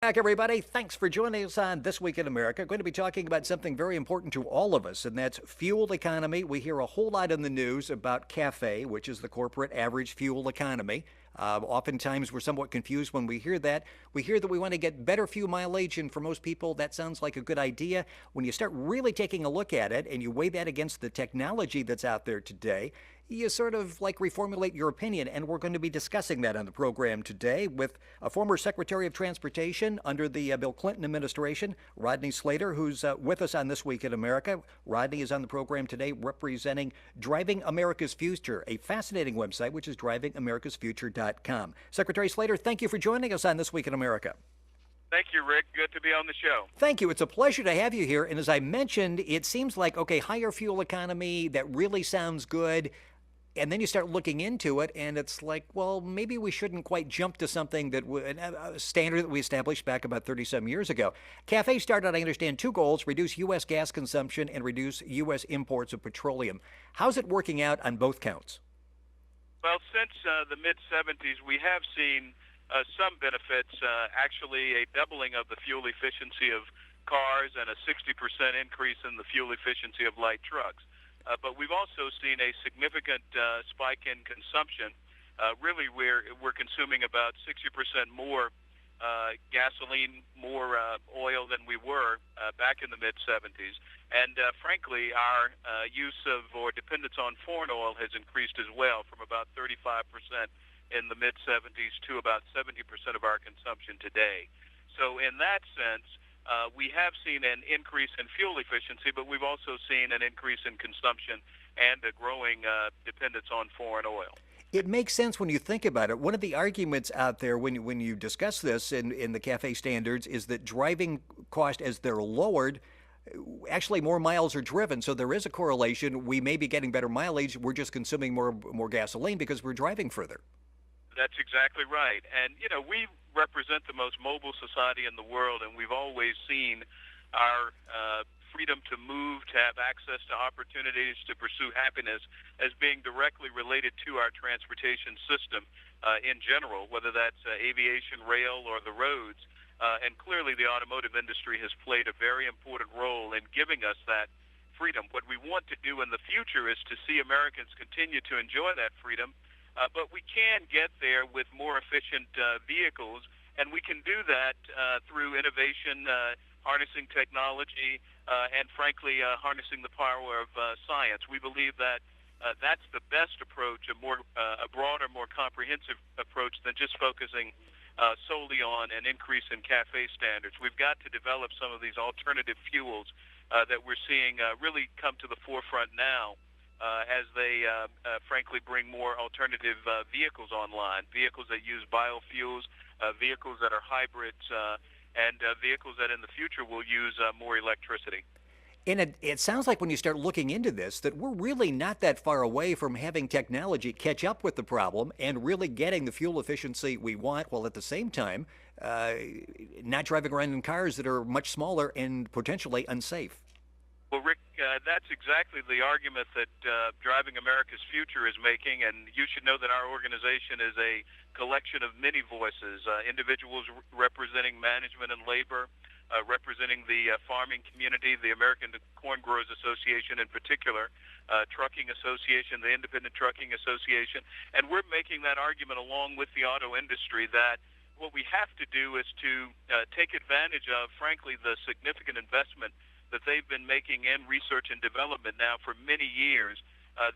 Back, everybody. Thanks for joining us on This Week in America. Going to be talking about something very important to all of us, and that's fuel economy. We hear a whole lot in the news about CAFE, which is the corporate average fuel economy. Oftentimes, we're somewhat confused when we hear that. We hear that we want to get better fuel mileage, and for most people, that sounds like a good idea. When you start really taking a look at it and you weigh that against the technology that's out there today, you sort of like reformulate your opinion. And we're going to be discussing that on the program today with a former Secretary of Transportation under the Bill Clinton administration, Rodney Slater, who's with us on This Week in America. Rodney is on the program today representing Driving America's Future, a fascinating website, which is drivingamericasfuture.com. Secretary Slater, thank you for joining us on This Week in America. Thank you, Rick. Good to be on the show. Thank you. It's a pleasure to have you here. And as I mentioned, it seems like, okay, higher fuel economy, that really sounds good. And then you start looking into it, and it's like, well, maybe we shouldn't quite jump to something that a standard that we established back about 30-some years ago. CAFE started, I understand, two goals: reduce U.S. gas consumption and reduce U.S. imports of petroleum. How's it working out on both counts? Well, since the mid-'70s, we have seen some benefits, actually a doubling of the fuel efficiency of cars and a 60% increase in the fuel efficiency of light trucks. But we've also seen a significant spike in consumption. Really, we're consuming about 60% more gasoline, more oil than we were back in the mid-'70s. And frankly, our use of or dependence on foreign oil has increased as well, from about 35% in the mid-'70s to about 70% of our consumption today. So in that sense, we have seen an increase in fuel efficiency, but we've also seen an increase in consumption and a growing dependence on foreign oil. It makes sense when you think about it. One of the arguments out there when you discuss this in the CAFE standards is that driving cost, as they're lowered, actually more miles are driven. So there is a correlation. We may be getting better mileage. We're just consuming more gasoline because we're driving further. That's exactly right. And, we represent the most mobile society in the world, and we've always seen our freedom to move, to have access to opportunities, to pursue happiness as being directly related to our transportation system in general, whether that's aviation, rail, or the roads. And clearly the automotive industry has played a very important role in giving us that freedom. What we want to do in the future is to see Americans continue to enjoy that freedom. But we can get there with more efficient vehicles, and we can do that through innovation, harnessing technology, and frankly, harnessing the power of science. We believe that that's the best approach, a broader, more comprehensive approach than just focusing solely on an increase in CAFE standards. We've got to develop some of these alternative fuels that we're seeing really come to the forefront now. As they, frankly, bring more alternative vehicles online, vehicles that use biofuels, vehicles that are hybrids, and vehicles that in the future will use more electricity. And it sounds like when you start looking into this that we're really not that far away from having technology catch up with the problem and really getting the fuel efficiency we want, while at the same time not driving around in cars that are much smaller and potentially unsafe. Well, Rick, that's exactly the argument that Driving America's Future is making, and you should know that our organization is a collection of many voices, individuals representing management and labor, representing the farming community, the American Corn Growers Association in particular, Trucking Association, the Independent Trucking Association, and we're making that argument along with the auto industry that what we have to do is to take advantage of, frankly, the significant investment that they've been making in research and development now for many years.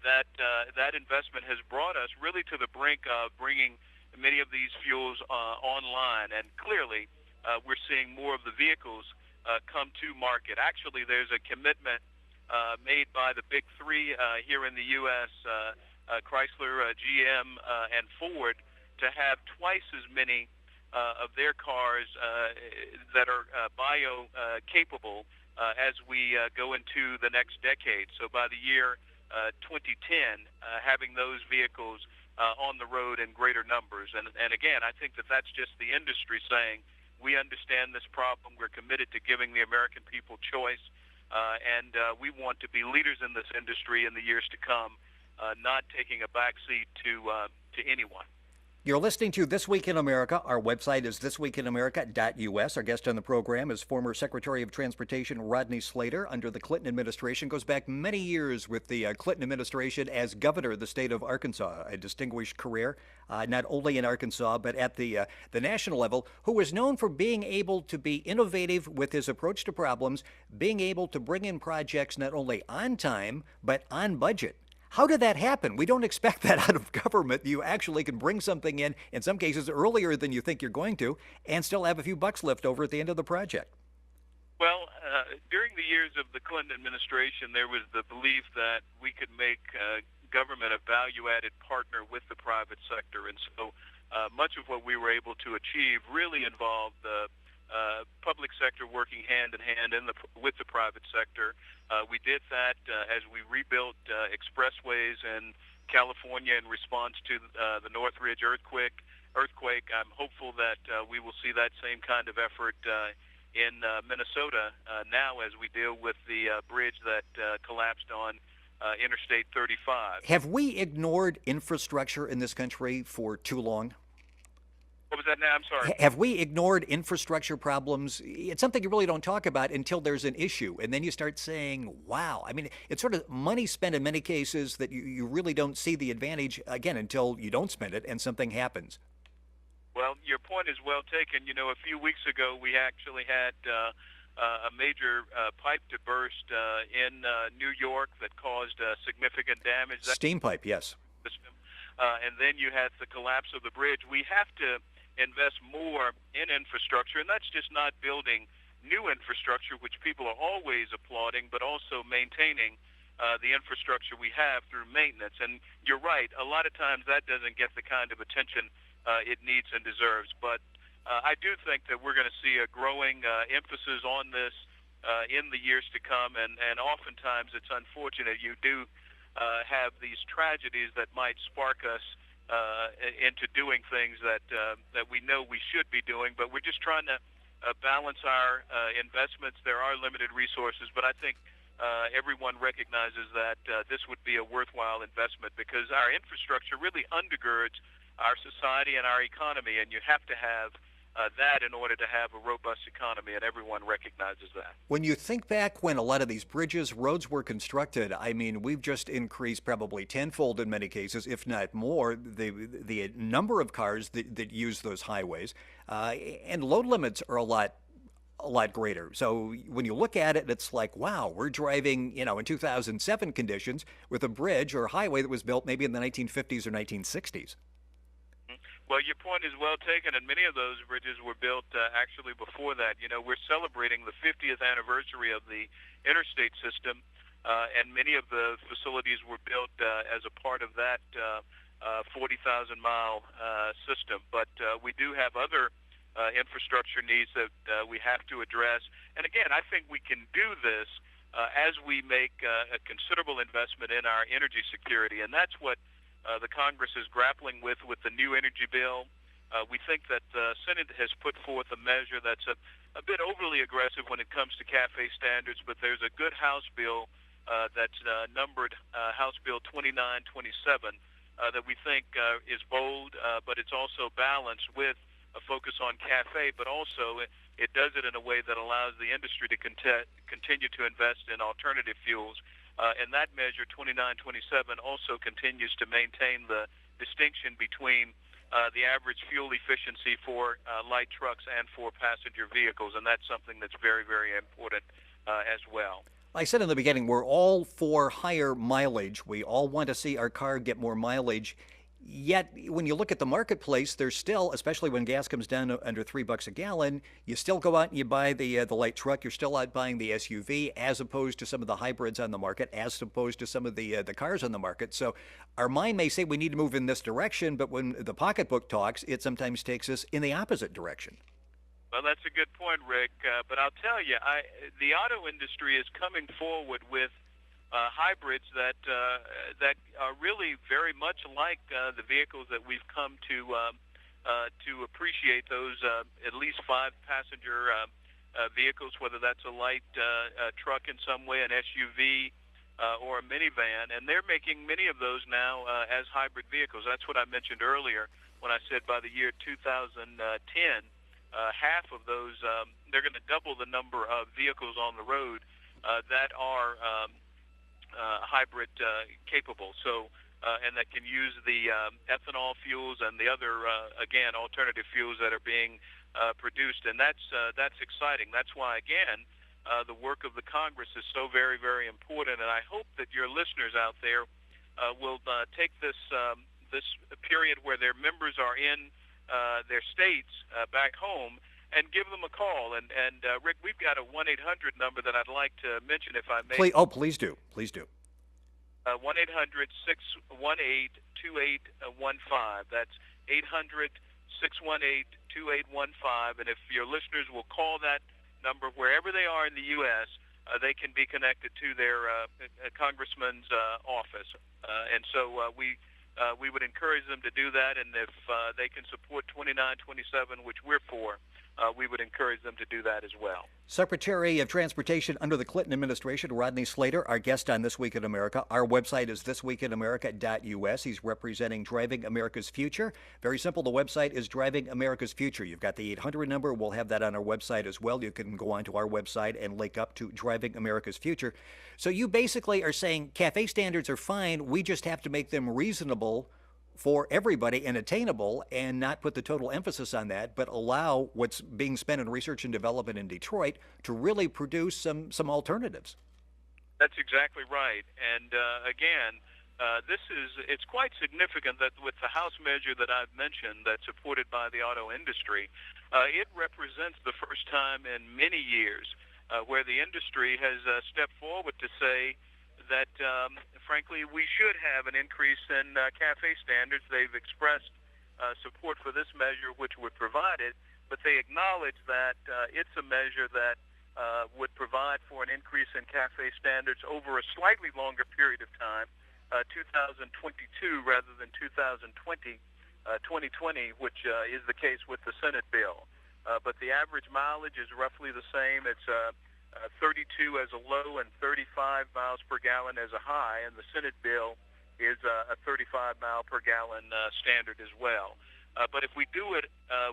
That investment has brought us really to the brink of bringing many of these fuels online, and clearly we're seeing more of the vehicles come to market. Actually, there's a commitment made by the big three here in the U.S., Chrysler, GM, and Ford, to have twice as many of their cars that are bio-capable as we go into the next decade. So by the year 2010, having those vehicles on the road in greater numbers. And again, I think that that's just the industry saying, we understand this problem, we're committed to giving the American people choice, and we want to be leaders in this industry in the years to come, not taking a backseat to anyone. You're listening to This Week in America. Our website is thisweekinamerica.us. Our guest on the program is former Secretary of Transportation Rodney Slater under the Clinton administration. Goes back many years with the Clinton administration as governor of the state of Arkansas, a distinguished career, not only in Arkansas, but at the national level, who was known for being able to be innovative with his approach to problems, being able to bring in projects not only on time, but on budget. How did that happen? We don't expect that out of government. You actually can bring something in some cases, earlier than you think you're going to, and still have a few bucks left over at the end of the project. Well, during the years of the Clinton administration, there was the belief that we could make government a value-added partner with the private sector. And so much of what we were able to achieve really involved the public sector working hand in hand with the private sector. We did that as we rebuilt expressways in California in response to the Northridge earthquake. I'm hopeful that we will see that same kind of effort in Minnesota now as we deal with the bridge that collapsed on Interstate 35. Have we ignored infrastructure in this country for too long? What was that now? I'm sorry. Have we ignored infrastructure problems? It's something you really don't talk about until there's an issue. And then you start saying, wow. I mean, it's sort of money spent in many cases that you really don't see the advantage, again, until you don't spend it and something happens. Well, your point is well taken. You know, a few weeks ago, we actually had a major pipe to burst in New York that caused significant damage. Steam pipe, yes. And then you had the collapse of the bridge. We have to invest more in infrastructure, and that's just not building new infrastructure, which people are always applauding, but also maintaining the infrastructure we have through maintenance. And you're right, a lot of times that doesn't get the kind of attention it needs and deserves. But I do think that we're going to see a growing emphasis on this in the years to come, and oftentimes it's unfortunate you do have these tragedies that might spark us into doing things that we know we should be doing, but we're just trying to balance our investments. There are limited resources, but I think everyone recognizes that this would be a worthwhile investment because our infrastructure really undergirds our society and our economy, and you have to have that in order to have a robust economy, and everyone recognizes that. When you think back when a lot of these bridges, roads were constructed, I mean, we've just increased probably tenfold in many cases, if not more, the number of cars that use those highways, and load limits are a lot greater. So when you look at it, it's like, wow, we're driving, in 2007 conditions with a bridge or a highway that was built maybe in the 1950s or 1960s. Well, your point is well taken, and many of those bridges were built actually before that. You know, we're celebrating the 50th anniversary of the interstate system, and many of the facilities were built as a part of that 40,000-mile system. But we do have other infrastructure needs that we have to address. And again, I think we can do this as we make a considerable investment in our energy security, and that's what the Congress is grappling with the new energy bill. We think that the Senate has put forth a measure that's a bit overly aggressive when it comes to CAFE standards, but there's a good House bill that's numbered House Bill 2927 that we think is bold, but it's also balanced with a focus on CAFE, but also it does it in a way that allows the industry to continue to invest in alternative fuels. And that measure, 2927, also continues to maintain the distinction between the average fuel efficiency for light trucks and for passenger vehicles, and that's something that's very, very important as well. I said in the beginning, we're all for higher mileage. We all want to see our car get more mileage. Yet, when you look at the marketplace, there's still, especially when gas comes down to under $3 a gallon, you still go out and you buy the light truck. You're still out buying the SUV, as opposed to some of the hybrids on the market, as opposed to some of the cars on the market. So, our mind may say we need to move in this direction, but when the pocketbook talks, it sometimes takes us in the opposite direction. Well, that's a good point, Rick. But I'll tell you, the auto industry is coming forward with hybrids that are really very much like the vehicles that we've come to appreciate. Those at least 5-passenger vehicles, whether that's a light truck in some way, an SUV, or a minivan, and they're making many of those now as hybrid vehicles. That's what I mentioned earlier. when I said by the year 2010, half of those, they're going to double the number of vehicles on the road that are hybrid capable. So, and that can use the ethanol fuels and the other, again, alternative fuels that are being produced. And that's exciting. That's why, again, the work of the Congress is so very, very important. And I hope that your listeners out there will take this period where their members are in their states back home and give them a call. And Rick, we've got a 1-800 number that I'd like to mention, if I may. Please do. Please do. 1-800-618-2815. That's 800-618-2815. And if your listeners will call that number wherever they are in the U.S., they can be connected to their congressman's office. And so we would encourage them to do that. And if they can support 2927, which we're for, we would encourage them to do that as well. Secretary of Transportation under the Clinton administration, Rodney Slater, our guest on This Week in America. Our website is thisweekinamerica.us. He's representing Driving America's Future. Very simple. The website is Driving America's Future. You've got the 800 number. We'll have that on our website as well. You can go onto our website and link up to Driving America's Future. So you basically are saying CAFE standards are fine. We just have to make them reasonable for everybody and attainable, and not put the total emphasis on that, but allow what's being spent in research and development in Detroit to really produce some alternatives. That's exactly right. And again, it's quite significant that with the House measure that I've mentioned that's supported by the auto industry, it represents the first time in many years where the industry has stepped forward to say that, frankly, we should have an increase in CAFE standards. They've expressed support for this measure, which would provide it, but they acknowledge that it's a measure that would provide for an increase in CAFE standards over a slightly longer period of time, 2022 rather than 2020, which is the case with the Senate bill. But the average mileage is roughly the same. It's 32 as a low and 35 miles per gallon as a high, and the Senate bill is a 35 mile per gallon standard as well. But if we do it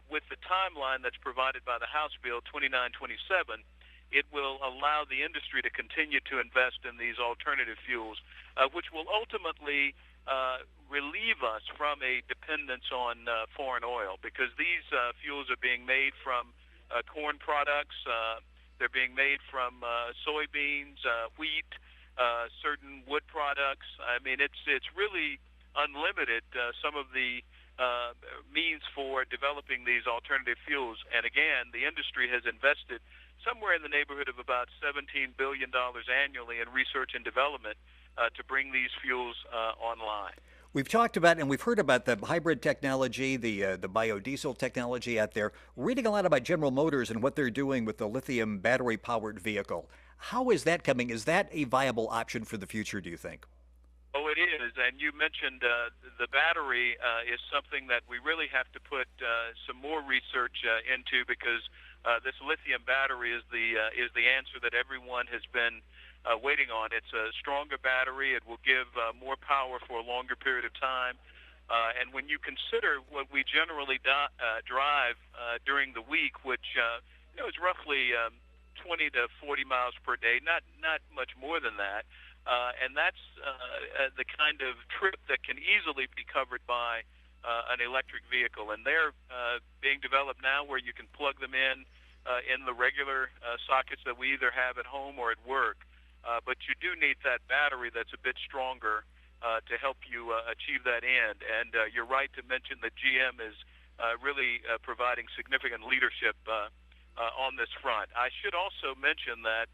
with the timeline that's provided by the House bill 2927, it will allow the industry to continue to invest in these alternative fuels, which will ultimately relieve us from a dependence on foreign oil, because these fuels are being made from corn products. They're being made from soybeans, wheat, certain wood products. I mean, it's really unlimited, some of the means for developing these alternative fuels. And again, the industry has invested somewhere in the neighborhood of about $17 billion annually in research and development to bring these fuels online. We've talked about and we've heard about the hybrid technology, the biodiesel technology out there. Reading a lot about General Motors and what they're doing with the lithium battery-powered vehicle. How is that coming? Is that a viable option for the future, do you think? Oh, it is. And you mentioned the battery is something that we really have to put some more research into, because this lithium battery is the answer that everyone has been waiting on. It's a stronger battery. It will give more power for a longer period of time. And when you consider what we generally drive during the week, which is roughly 20 to 40 miles per day, not much more than that, and that's the kind of trip that can easily be covered by an electric vehicle. And they're being developed now where you can plug them in the regular sockets that we either have at home or at work. But you do need that battery that's a bit stronger to help you achieve that end. And you're right to mention that GM is really providing significant leadership on this front. I should also mention that,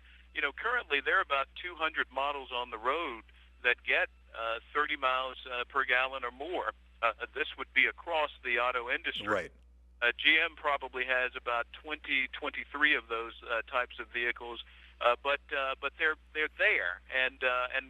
currently there are about 200 models on the road that get 30 miles per gallon or more. This would be across the auto industry. Right. GM probably has about 23 of those types of vehicles. But they're there, and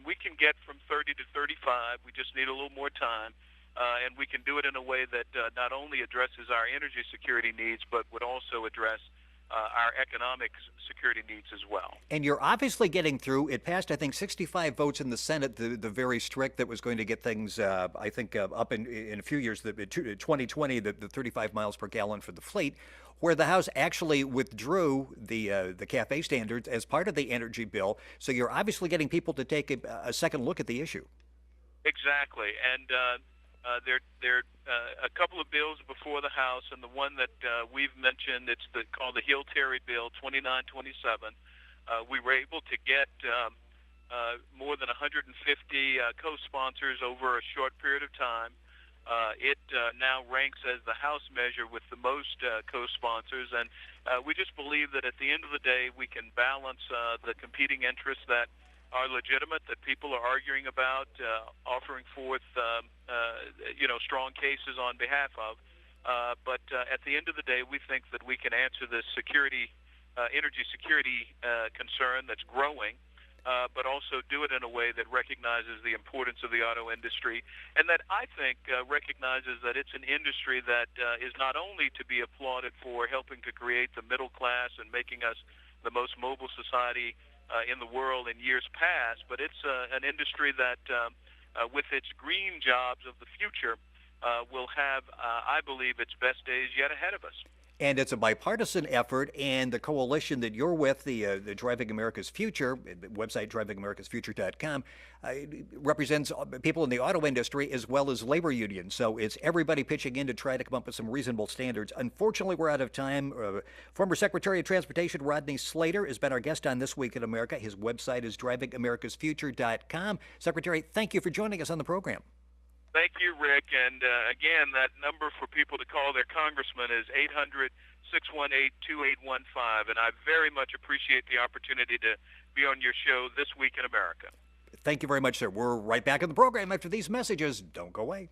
we can get from 30 to 35. We just need a little more time, and we can do it in a way that not only addresses our energy security needs, but would also address our economic security needs as well. And you're obviously getting through. It passed, I think, 65 votes in the Senate, the very strict that was going to get things, I think, up in a few years, 2020, the 35 miles per gallon for the fleet, where the House actually withdrew the CAFE standards as part of the energy bill. So you're obviously getting people to take a second look at the issue. Exactly, and there are a couple of bills before the House, and the one that we've mentioned, it's called the Hill-Terry Bill 2927. We were able to get more than 150 co-sponsors over a short period of time. It now ranks as the House measure with the most co-sponsors, and we just believe that at the end of the day, we can balance the competing interests that are legitimate, that people are arguing about, offering forth, strong cases on behalf of. But at the end of the day, we think that we can answer this energy security concern that's growing, but also do it in a way that recognizes the importance of the auto industry, and that I think recognizes that it's an industry that is not only to be applauded for helping to create the middle class and making us the most mobile society in the world in years past, but it's an industry that, with its green jobs of the future, will have, I believe, its best days yet ahead of us. And it's a bipartisan effort, and the coalition that you're with, the Driving America's Future website, drivingamericasfuture.com, represents people in the auto industry as well as labor unions. So it's everybody pitching in to try to come up with some reasonable standards. Unfortunately, we're out of time. Former Secretary of Transportation Rodney Slater has been our guest on This Week in America. His website is drivingamericasfuture.com. Secretary, thank you for joining us on the program. Thank you, Rick. And again, that number for people to call their congressman is 800-618-2815. And I very much appreciate the opportunity to be on your show This Week in America. Thank you very much, sir. We're right back in the program after these messages. Don't go away.